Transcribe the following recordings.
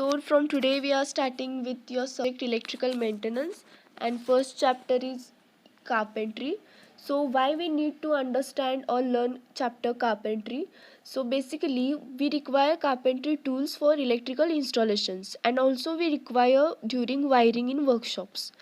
So from today we are starting with your subject electrical maintenance, and first chapter is carpentry. So why we need to understand or learn chapter carpentry? So basically we require carpentry tools for electrical installations, and also we require during wiring in workshops.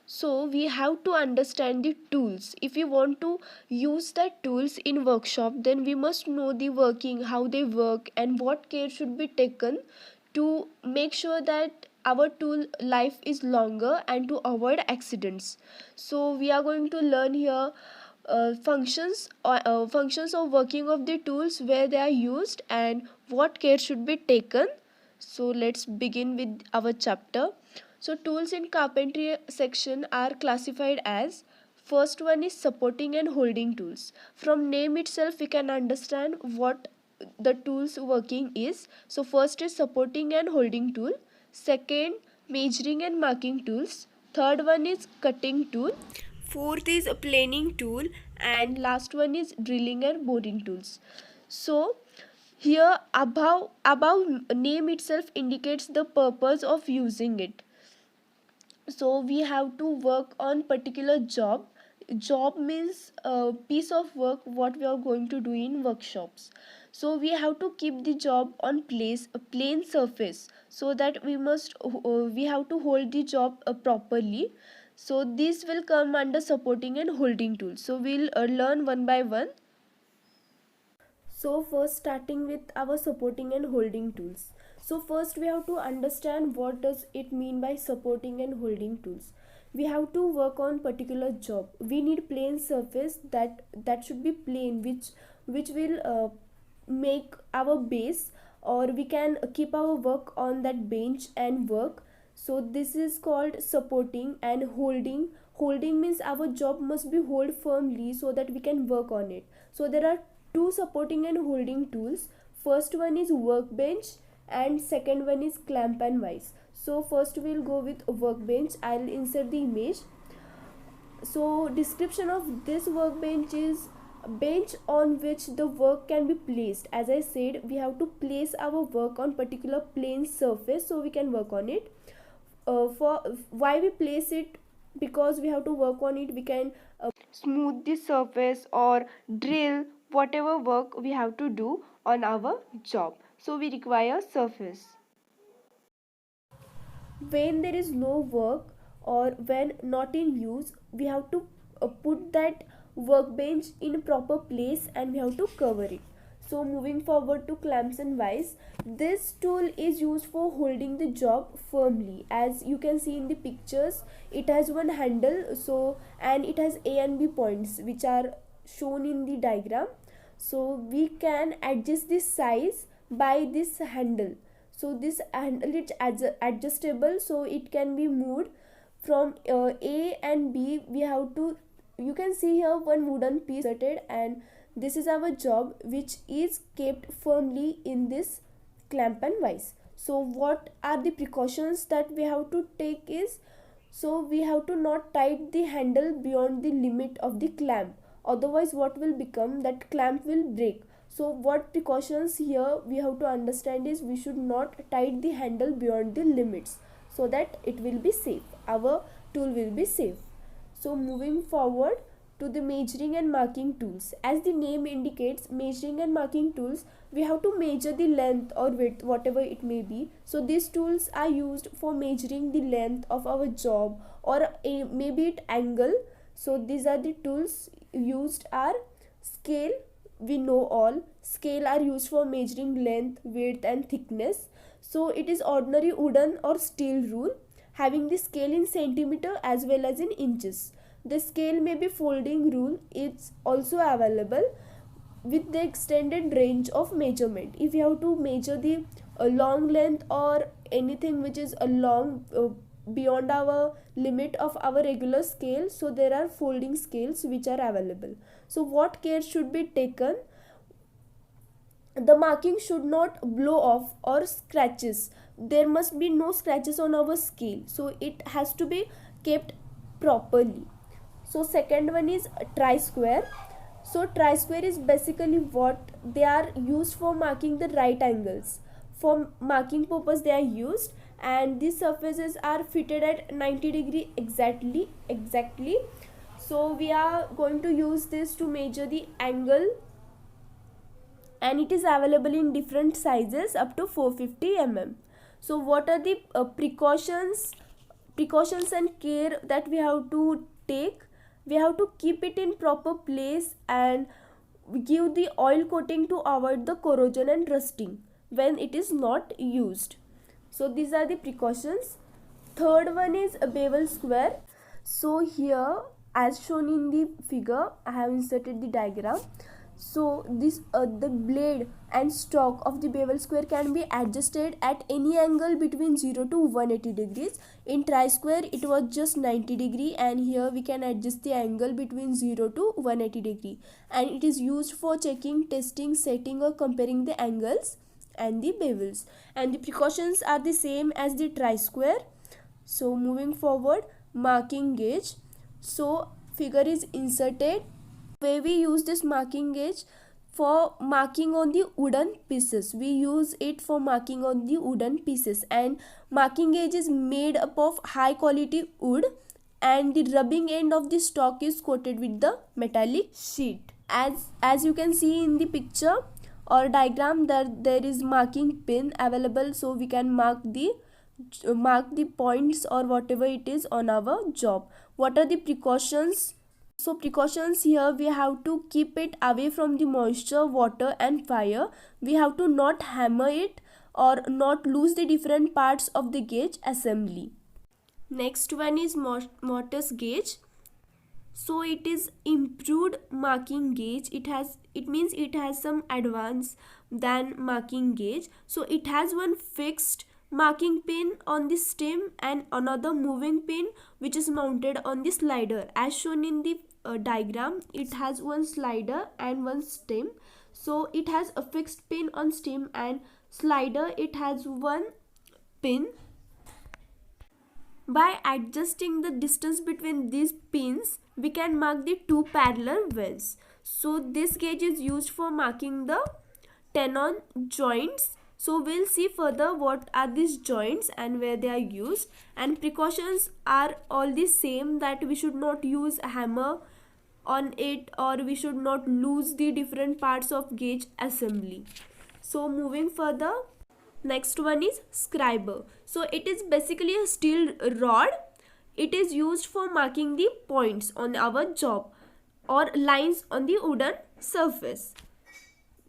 So we have to understand the tools. If we want to use that tools in workshop, then we must know the working, how they work, and what care should be taken to make sure that our tool life is longer and to avoid accidents. So we are going to learn here functions of working of the tools, where they are used and what care should be taken. So let's begin with our chapter. So tools in carpentry section are classified as, first one is supporting and holding tools. From name itself we can understand what the tools working is. So first is supporting and holding tool, second measuring and marking tools, third one is cutting tool, fourth is a planing tool, and last one is drilling and boring tools. So here above name itself indicates the purpose of using it. So we have to work on particular job means a piece of work what we are going to do in workshops. So we have to keep the job on place a plain surface, so that we have to hold the job properly. So this will come under supporting and holding tools. So we'll learn one by one. So first starting with our supporting and holding tools. So first we have to understand what does it mean by supporting and holding tools. We have to work on particular job. We need plain surface that should be plain, which will make our base, or we can keep our work on that bench and work. So this is called supporting. And holding means our job must be hold firmly so that we can work on it. So there are two supporting and holding tools. First one is workbench and second one is clamp and vise. So first we'll go with workbench. I'll insert the image. So description of this workbench is a bench on which the work can be placed. As I said, we have to place our work on particular plain surface so we can work on it. For why we place it? Because we have to work on it. We can smooth the surface or drill whatever work we have to do on our job. So we require surface. When there is no work or when not in use, we have to put that workbench in a proper place and we have to cover it. So moving forward to clamps and vise, this tool is used for holding the job firmly. As you can see in the pictures, it has one handle, so and it has A and B points which are shown in the diagram. So we can adjust the size by this handle. So this handle is adjustable, so it can be moved from A and B. We have to, you can see here one wooden piece inserted, and this is our job which is kept firmly in this clamp and vise. So what are the precautions that we have to take is, so we have to not tight the handle beyond the limit of the clamp, otherwise what will become, that clamp will break. So what precautions here we have to understand is, we should not tight the handle beyond the limits, so that it will be safe, our tool will be safe. So moving forward to the measuring and marking tools. As the name indicates, measuring and marking tools, we have to measure the length or width, whatever it may be. So these tools are used for measuring the length of our job, or maybe it angle. So these are the tools used. Are scale, we know all scale are used for measuring length, width and thickness. So it is ordinary wooden or steel rule having the scale in centimeter as well as in inches. The scale may be folding rule, it's also available with the extended range of measurement. If you have to measure the long length or anything which is a long beyond our limit of our regular scale, so there are folding scales which are available. So what care should be taken? The marking should not blow off or scratches. There must be no scratches on our scale, so it has to be kept properly. So second one is tri-square. So tri-square is basically what they are used for marking the right angles. for marking purpose they are used, and these surfaces are fitted at 90 degree exactly. So we are going to use this to measure the angle, and it is available in different sizes up to 450 mm. So what are the precautions and care that we have to take? We have to keep it in proper place and give the oil coating to avoid the corrosion and rusting when it is not used. So these are the precautions. Third one is a bevel square. So here, as shown in the figure, I have inserted the diagram. So this the blade and stock of the bevel square can be adjusted at any angle between 0 to 180 degrees. In tri-square it was just 90 degree, and here we can adjust the angle between 0 to 180 degree, and it is used for checking, testing, setting or comparing the angles and the bevels, and the precautions are the same as the tri-square. So moving forward, marking gauge. So figure is inserted where we use this marking gauge for marking on the wooden pieces. We use it for marking on the wooden pieces, and marking gauge is made up of high quality wood, and the rubbing end of the stock is coated with the metallic sheet. As you can see in the picture or diagram, that there is marking pin available, so we can mark the points or whatever it is on our job. What are the precautions? So precautions here, we have to keep it away from the moisture, water and fire. We have to not hammer it or not lose the different parts of the gauge assembly. Next one is Morse gauge. So it is improved marking gauge. It means it has some advance than marking gauge. So it has one fixed marking pin on the stem and another moving pin which is mounted on the slider. As shown in the diagram, it has one slider and one stem. So it has a fixed pin on stem, and slider it has one pin. By adjusting the distance between these pins, we can mark the two parallel wells. So this gauge is used for marking the tenon joints. So we'll see further what are these joints and where they are used, and precautions are all the same, that we should not use a hammer on it or we should not lose the different parts of gauge assembly. So moving further, next one is scriber. So it is basically a steel rod. It is used for marking the points on our job or lines on the wooden surface.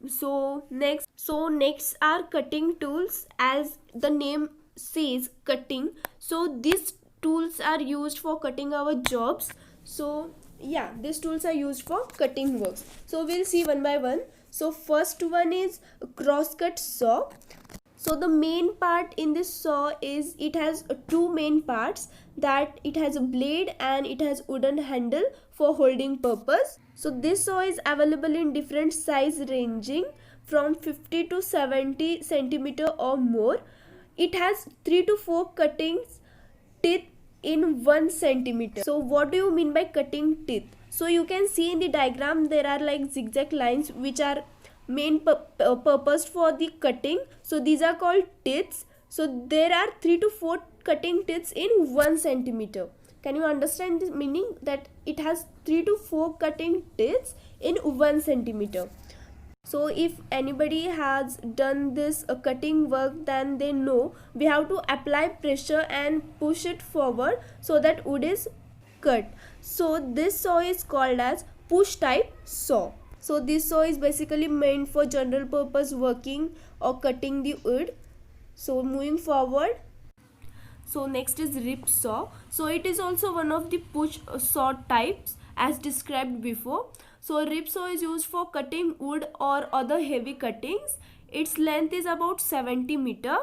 So next are cutting tools. As the name says, cutting. So these tools are used for cutting our jobs. So yeah, these tools are used for cutting works. So we'll see one by one. So first one is crosscut saw. So the main part in this saw is, it has two main parts, that it has a blade and it has wooden handle for holding purpose. So this saw is available in different size ranging from 50 to 70 centimeter or more. It has 3 to 4 cuttings teeth in 1 centimeter. So what do you mean by cutting teeth? So you can see in the diagram there are like zigzag lines which are main purpose for the cutting. So these are called teeths. So there are 3 to 4 cutting teeths in 1 centimeter. Can you understand this meaning, that it has 3 to 4 cutting teeths in 1 centimeter? So if anybody has done this cutting work, then they know we have to apply pressure and push it forward so that wood is cut. So this saw is called as push type saw. So this saw is basically meant for general purpose working or cutting the wood. So moving forward, so next is rip saw. So it is also one of the push saw types as described before. So rip saw is used for cutting wood or other heavy cuttings. Its length is about 70 meter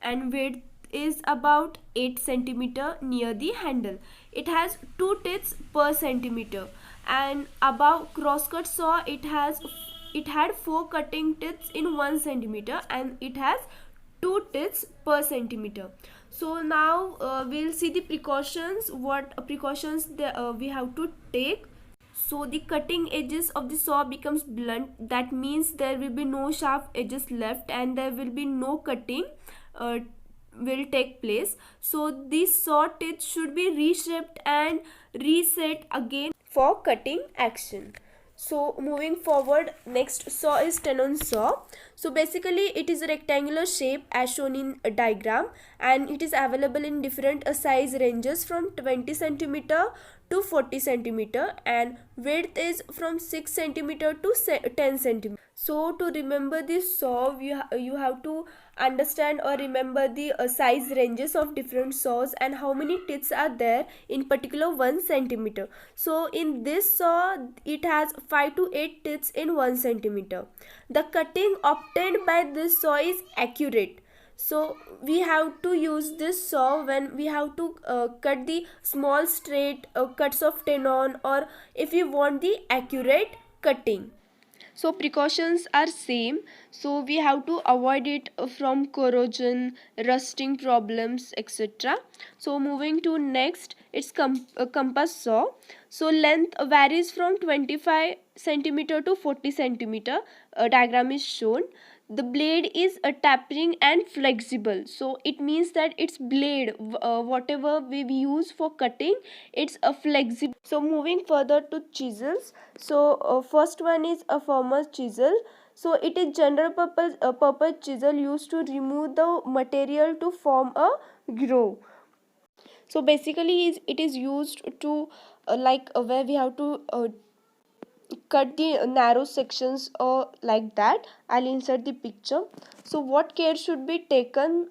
and width is about 8 centimeter near the handle. It has 2 teeth per centimeter, and above crosscut saw it had 4 cutting teeth in 1 centimeter and it has 2 teeth per centimeter. So now we'll see the precautions, what precautions we have to take. So the cutting edges of the saw becomes blunt. That means there will be no sharp edges left and there will be no cutting uh, will take place. So these saw teeth should be reshaped and reset again for cutting action. So moving forward, next saw is tenon saw. So basically it is a rectangular shape as shown in a diagram, and it is available in different size ranges from 20 centimeter to 40 centimeter, and width is from 6 centimeter to 10 centimeter. So to remember this saw, you have to understand or remember the size ranges of different saws and how many teeth are there in particular 1 centimeter. So in this saw it has 5 to 8 teeth in 1 centimeter. The cutting obtained by this saw is accurate. So we have to use this saw when we have to cut the small straight cuts of tenon, or if you want the accurate cutting. So precautions are same. So we have to avoid it from corrosion, rusting problems, etc. So moving to next, it's compass saw. So length varies from 25 centimeter to 40 centimeter. A diagram is shown. The blade is a tapering and flexible, so it means that its blade, whatever we use for cutting, it's a flexible. So moving further to chisels. So first one is a former chisel. So it is general purpose chisel used to remove the material to form a groove. So basically it is used to where we have to cut the narrow sections or like that. I'll insert the picture. So what care should be taken?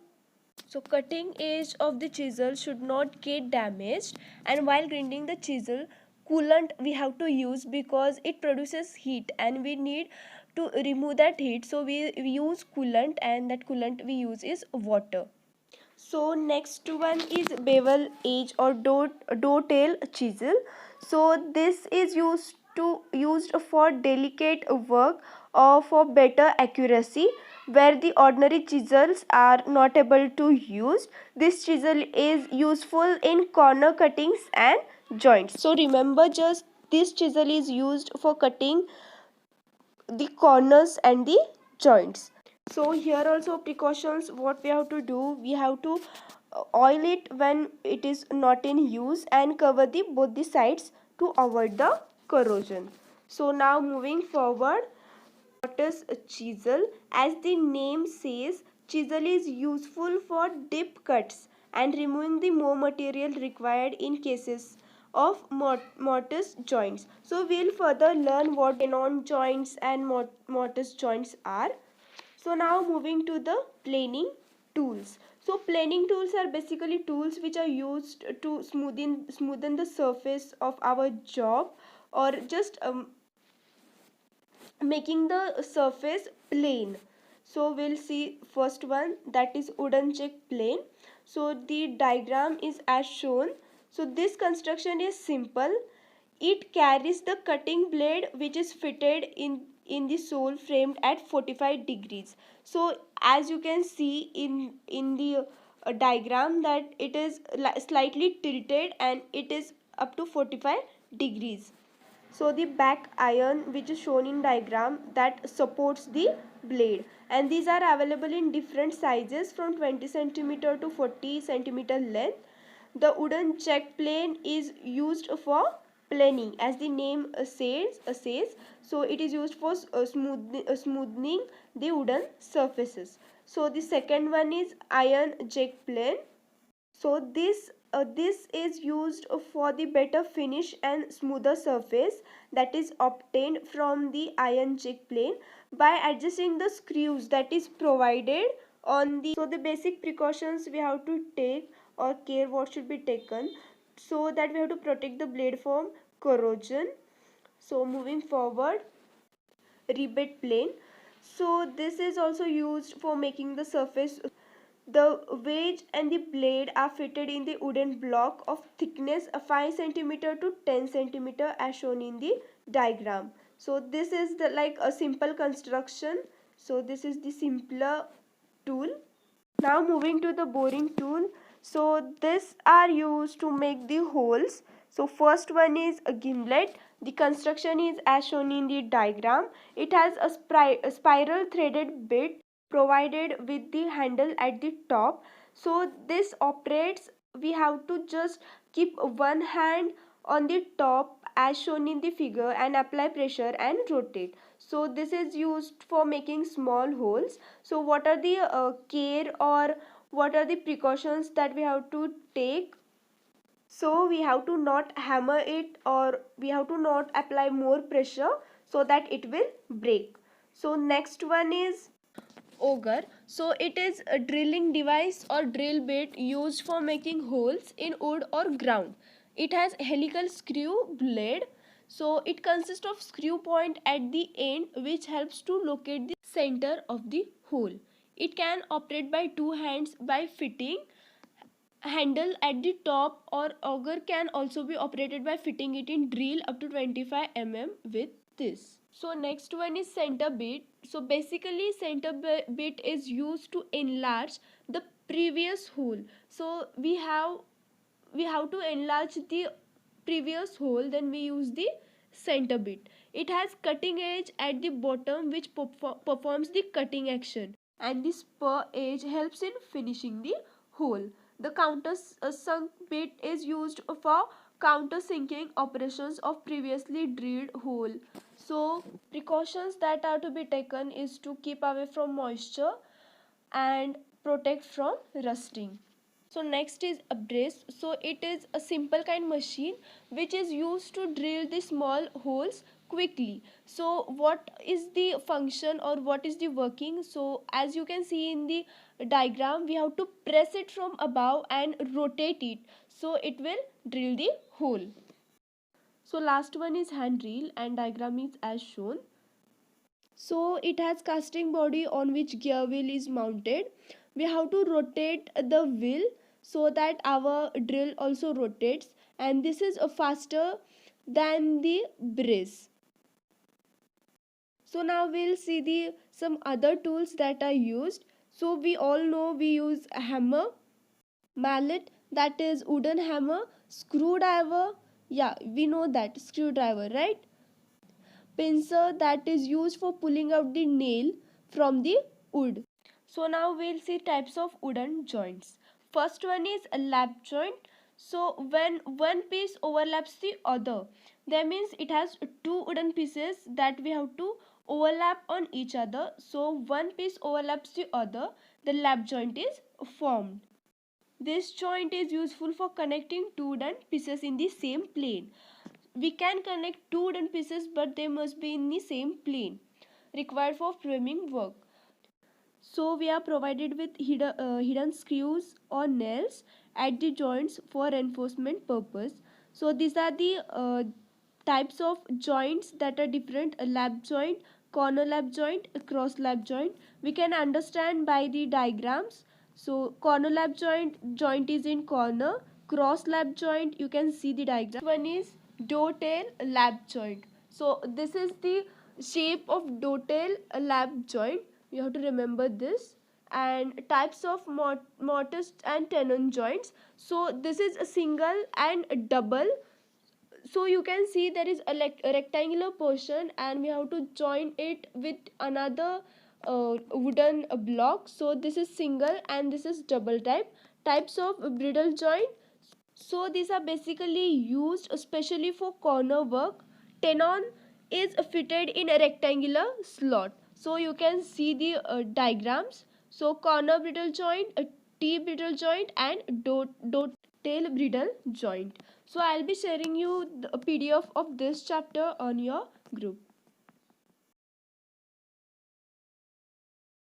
So cutting edge of the chisel should not get damaged, and while grinding the chisel, coolant we have to use because it produces heat and we need to remove that heat. So we use coolant, and that coolant we use is water. So next one is bevel edge or door tail chisel. So this is used for delicate work or for better accuracy where the ordinary chisels are not able to use. This chisel is useful in corner cuttings and joints. So remember, just this chisel is used for cutting the corners and the joints. So here also precautions, what we have to do, we have to oil it when it is not in use and cover the both the sides to avoid the corrosion. So now moving forward, what is a chisel? As the name says, chisel is useful for deep cuts and removing the more material required in cases of mortise joints. So we'll further learn what tenon joints and mortise joints are. So now moving to the planing tools. So planing tools are basically tools which are used to smoothen the surface of our job, or just making the surface plane. So we'll see first one, that is wooden check plane. So the diagram is as shown. So this construction is simple. It carries the cutting blade which is fitted in the sole framed at 45 degrees. So as you can see in the diagram, that it is slightly tilted and it is up to 45 degrees. So the back iron which is shown in diagram, that supports the blade, and these are available in different sizes from 20 centimeter to 40 centimeter length. The wooden check plane is used for planing, as the name says. So it is used for smoothing the wooden surfaces. So the second one is iron jack plane. So this is used for the better finish and smoother surface that is obtained from the iron jack plane by adjusting the screws that is provided on the. So the basic precautions we have to take or care what should be taken, so that we have to protect the blade from corrosion. So moving forward, rebate plane. So this is also used for making the surface. The wedge and the blade are fitted in the wooden block of thickness 5 centimeter to 10 centimeter as shown in the diagram. So this is the like a simple construction. So this is the simpler tool. Now moving to the boring tool. So this are used to make the holes. So first one is a gimlet. The construction is as shown in the diagram. It has a spiral threaded bit provided with the handle at the top. So this operates, we have to just keep one hand on the top as shown in the figure and apply pressure and rotate. So this is used for making small holes. So what are the care or what are the precautions that we have to take? So we have to not hammer it or we have to not apply more pressure so that it will break. So next one is auger. So it is a drilling device or drill bit used for making holes in wood or ground. It has helical screw blade. So it consists of screw point at the end which helps to locate the center of the hole. It can operate by two hands by fitting handle at the top, or auger can also be operated by fitting it in drill up to 25 with this. So next one is center bit. So basically center bit is used to enlarge the previous hole. So we have to enlarge the previous hole, then we use the center bit. It has cutting edge at the bottom which performs the cutting action, and the spur edge helps in finishing the hole. The sunk bit is used for countersinking operations of previously drilled hole. So precautions that are to be taken is to keep away from moisture and protect from rusting. So next is a brace. So it is a simple kind machine which is used to drill the small holes quickly. So what is the function or what is the working? So as you can see in the diagram, we have to press it from above and rotate it, so it will drill the hole. So last one is hand drill, and diagram is as shown. So it has casting body on which gear wheel is mounted. We have to rotate the wheel so that our drill also rotates, and this is faster than the brace. So now we'll see the some other tools that are used. So we all know we use a hammer, mallet, that is wooden hammer, screwdriver, yeah, we know that screwdriver, right? Pincer, that is used for pulling out the nail from the wood. So now we'll see types of wooden joints. First one is a lap joint. So when one piece overlaps the other, that means it has two wooden pieces that we have to overlap on each other. So one piece overlaps the other, the lap joint is formed. This joint is useful for connecting two wooden pieces in the same plane. We can connect two wooden pieces, but they must be in the same plane required for framing work. So we are provided with hidden screws or nails at the joints for reinforcement purpose. So these are the types of joints that are different: a lap joint, corner lap joint, a cross lap joint. We can understand by the diagrams. So corner lap joint is in corner. Cross lap joint, you can see the diagram. One is dovetail lap joint. So this is the shape of dovetail lap joint. You have to remember this. And types of mortise and tenon joints. So this is a single and a double. So you can see there is a rectangular portion and we have to join it with another wooden block. So this is single and this is double type. Types of bridle joint. So these are basically used especially for corner work. Tenon is fitted in a rectangular slot. So you can see the diagrams. So corner bridle joint, a T bridle joint, and dot tail bridle joint. So I'll be sharing you the PDF of this chapter on your group.